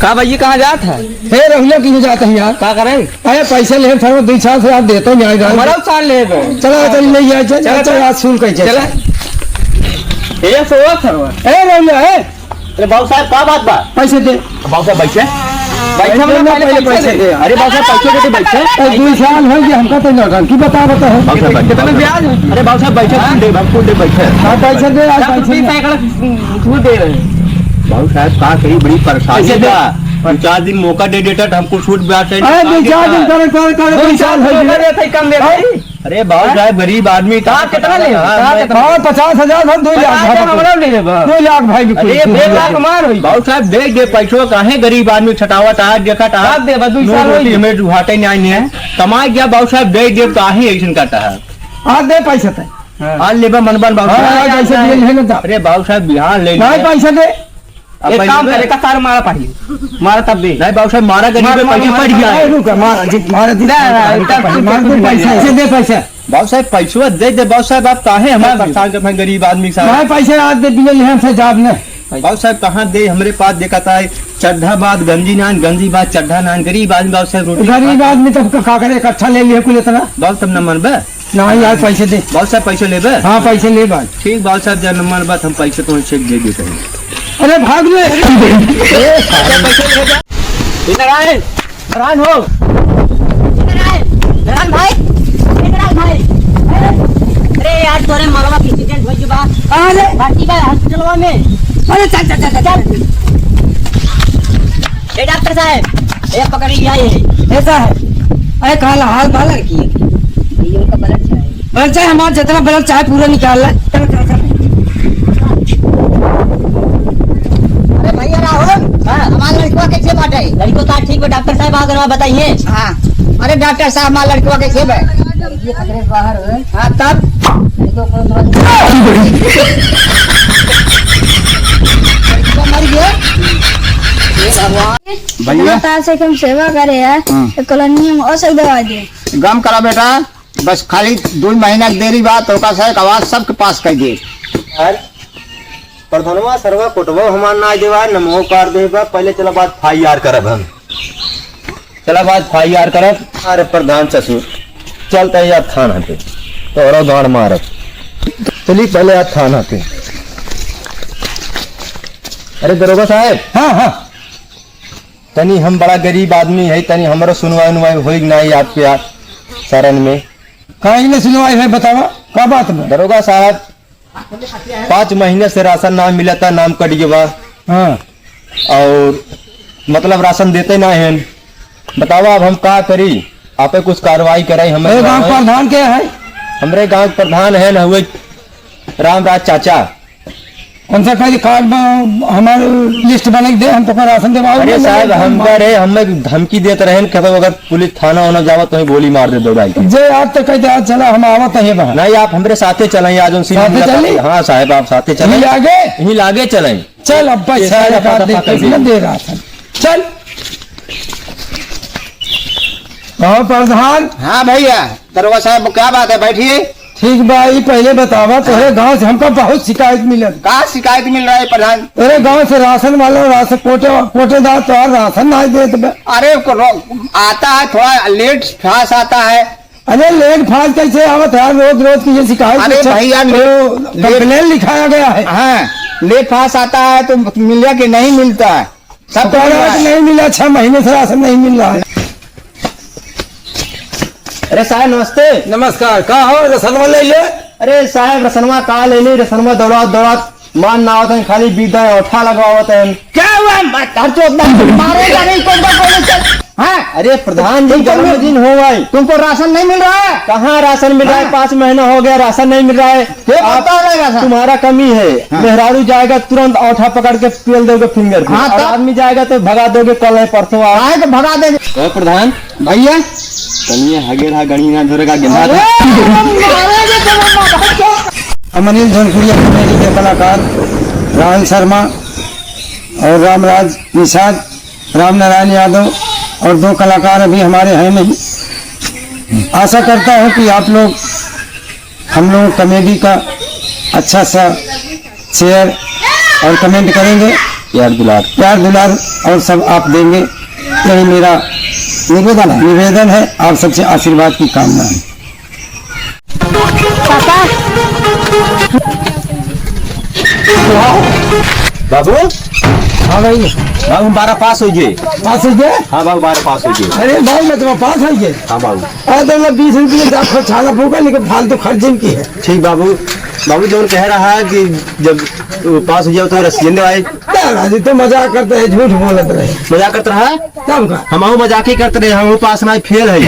का भैया कहाँ जात है? हे रहुला क्यों जाते हैं यार? का करें? अरे पैसे ले सर 2 साल से आप देते नहीं आएगा। हमारा साल ले चला चल नहीं आए चल आज सुन कैसे चला ये सोवा सरवा। ए रहुला है अरे बाबू साहब का बात बा? पैसे दे बाबू साहब बैठे बैठे पहले पैसे दे। अरे बाबू साहब पैसे दे बैठे 2 साल हो गया हमका तो नौटंकी बता है। बाबू साहब कितना ब्याज? अरे बाबू साहब बैठे दे बाबू दे बैठे हाँ पैसे दे आज पैसे छूट दे रहे बाबू साहब का कहीं बड़ी परेशानी था 4 दिन मौका दे देता हमको छूट ब्याज है। अरे 2-4 दिन कर 2 साल हो गए कम दे भाई। अरे बाबू साहब गरीब आदमी था कितना ले? हाँ 50,000 हम 2 लाख हमारा ले ले 2 लाख भाई। अरे 1 लाख मार होई बाबू साहब दे पैसों काहे गरीब आदमी छटावत आ देखा था दे 2 साल होई हमें घाटे नहीं है कमाई गया बाबू साहब दे काहे ऐसा करता है। आज दे पैसे थे आज लेबा मनबन बाबू साहब पैसे दे ना। अरे बाबू साहब बिहार ले नहीं पैसे दे एक काम करेगा तार मारा पड़ी मारा तब दे नहीं बाबू साहब मारा गरीब पैसे पड़ गया रुक मार पैसे दे पैसे बाबू साहब पैसा दे बाबू साहब आप काहे हमारे परेशान कर गरीब आदमी साहब पैसे आज दे दिए से जाब ने बाबू साहब कहाँ दे हमारे पास देखा था चड्ढा बाद गंजी नान गंजी बाद चड्ढा नान गरीब आदमी बाबू साहब रोटी गरीब आदमी तब का करे इकट्ठा ले लिए कुल इतना बाबू तब न मन नहीं यार पैसे दे बाबू साहब पैसे ले हाँ पैसे ले बात ठीक बाबू साहब जब नंबर बात हम पैसे तो चेक दे देते हैं। अरे भाग ले नारायण नारायण हो नारायण भाई अरे यार तोरे मरवा की एक्सीडेंट हो जुबा अरे भर्ती बा हॉस्पिटलवा में। अरे चल चल चल चल ए डॉक्टर साहब ये पकड़ी आए ऐसा है। अरे काला हाल बाला की ये उनका ब्लड है ब्लड चाहे हमारा जितना ब्लड चाहे पूरा निकाल ले। चल चल चल अरे भैया राहुल हमारा लड़का कैसे बाटे? लड़को तो ठीक है डॉक्टर साहब आकर बताइए। हाँ अरे डॉक्टर साहब हमारा लड़का कैसे है? ये खतरे बाहर है। हाँ तब मर गया भैया से कम सेवा करे है कॉलोनी में औसत दवा दे गम करा बेटा बस खाली 2 महीना देरी बात होगा सर आवाज सबके पास कर दे प्रधानवा सर्वा कोटवा हमार ना देवा नमो कार देवा पहले चला बात फाईआर करब हम चला बात फाईआर करब। अरे प्रधान ससुर चलते यार थाना पे तोरा गाड़ मारब चली पहले यार थाना पे। अरे दरोगा साहब हाँ हाँ तनी हम बड़ा गरीब आदमी है तनी हमारा सुनवाई उनवाई होई नहीं आपके यार शरण में कहीं ने सुनवाई है बतावा क्या बात में? दरोगा साहब 5 महीने से राशन ना मिला था नाम कट गया हाँ और मतलब राशन देते ना है बताओ अब हम क्या करी आपे कुछ कार्रवाई कराई हमारे गाँव प्रधान क्या है? हमारे गांव प्रधान है ना हुए रामराज चाचा कौन सा खाली कार्ड हमारे लिस्ट बना दे हम तो राशन दे। अरे साहब हम करे हमें धमकी देते रहे कहते अगर पुलिस थाना होना जावा तो गोली मार दे दौड़ाई जे आज तो कहते आज चला हम आवत है नहीं आप हमारे साथे चलें आज उनसे हाँ साहब आप साथे चलें आगे यहीं लागे चलें चल अब दे राशन चल प्रधान। हाँ भैया दरोगा साहब क्या बात है बैठिए। ठीक भाई पहले बतावा तोरे गांव से हमको बहुत शिकायत मिलल। कहाँ शिकायत मिल रहा है प्रधान? तेरे गांव से राशन वाला राशन कोटेदार तो राशन नहीं देते। अरे आता है थोड़ा लेट फास्ट आता है। अरे लेट फास्ट कैसे आवत है रोज रोज की ये शिकायत? अरे भैया कंप्लेन लिखाया गया है। हाँ लेट फास्ट आता है तो मिला कि नहीं मिलता है सब नहीं मिला 6 महीने से राशन नहीं मिल रहा है। अरे साहब नमस्ते। नमस्कार कहा हो रसनवा ले ले? अरे साहब रसनवा कहा ले ली रसनवा दौड़ात दौड़ात मान ना होता है खाली बीता है उठा लगा होता है। क्या हुआ मारेगा नहीं कौन? हाँ अरे प्रधान जी जन्मदिन हो गए तुमको राशन नहीं मिल रहा है? कहाँ राशन मिल रहा है? 5 महीना हो गया राशन नहीं मिल रहा है। तुम्हारा कमी है। मेहरारू जाएगा तुरंत औठा पकड़ के पेल दोगे फिंगर पे। हाँ, आदमी जाएगा तो भगा दोगे कल है परसों आए तो भगा देंगे। प्रधान भैया चलिए हगेरा गणी ना धरेगा गेंदा अमनील धनपुरिया कमेटी के कलाकार राहुल शर्मा और रामराज निषाद राम नारायण यादव और 2 कलाकार अभी हमारे हैं नहीं। आशा करता हूं कि आप लोग हम लोग कमेडी का अच्छा सा शेयर और कमेंट करेंगे, प्यार दुलार और सब आप देंगे। यही मेरा निवेदन है। आप सबसे आशीर्वाद की कामना है। पापा बाबू, हाँ भाई, बाबू 12 पास हो गए। पास हो गए? हाँ बाबू 12 पास हो गए। अरे भाई मैं तुम्हारा पास हो गए। हाँ बाबू, तो मैं 20 रुपये छाला फूका, लेकिन फालतू खर्चे की है। ठीक बाबू। बाबू जो कह रहा है कि जब पास हो जाओ तो रसीद आए। राजी तो मजाक करते है, झूठ बोलते रहे। मजाक करते रहा तब का हम मजाक ही करते रहे। हम पास ना फेल है।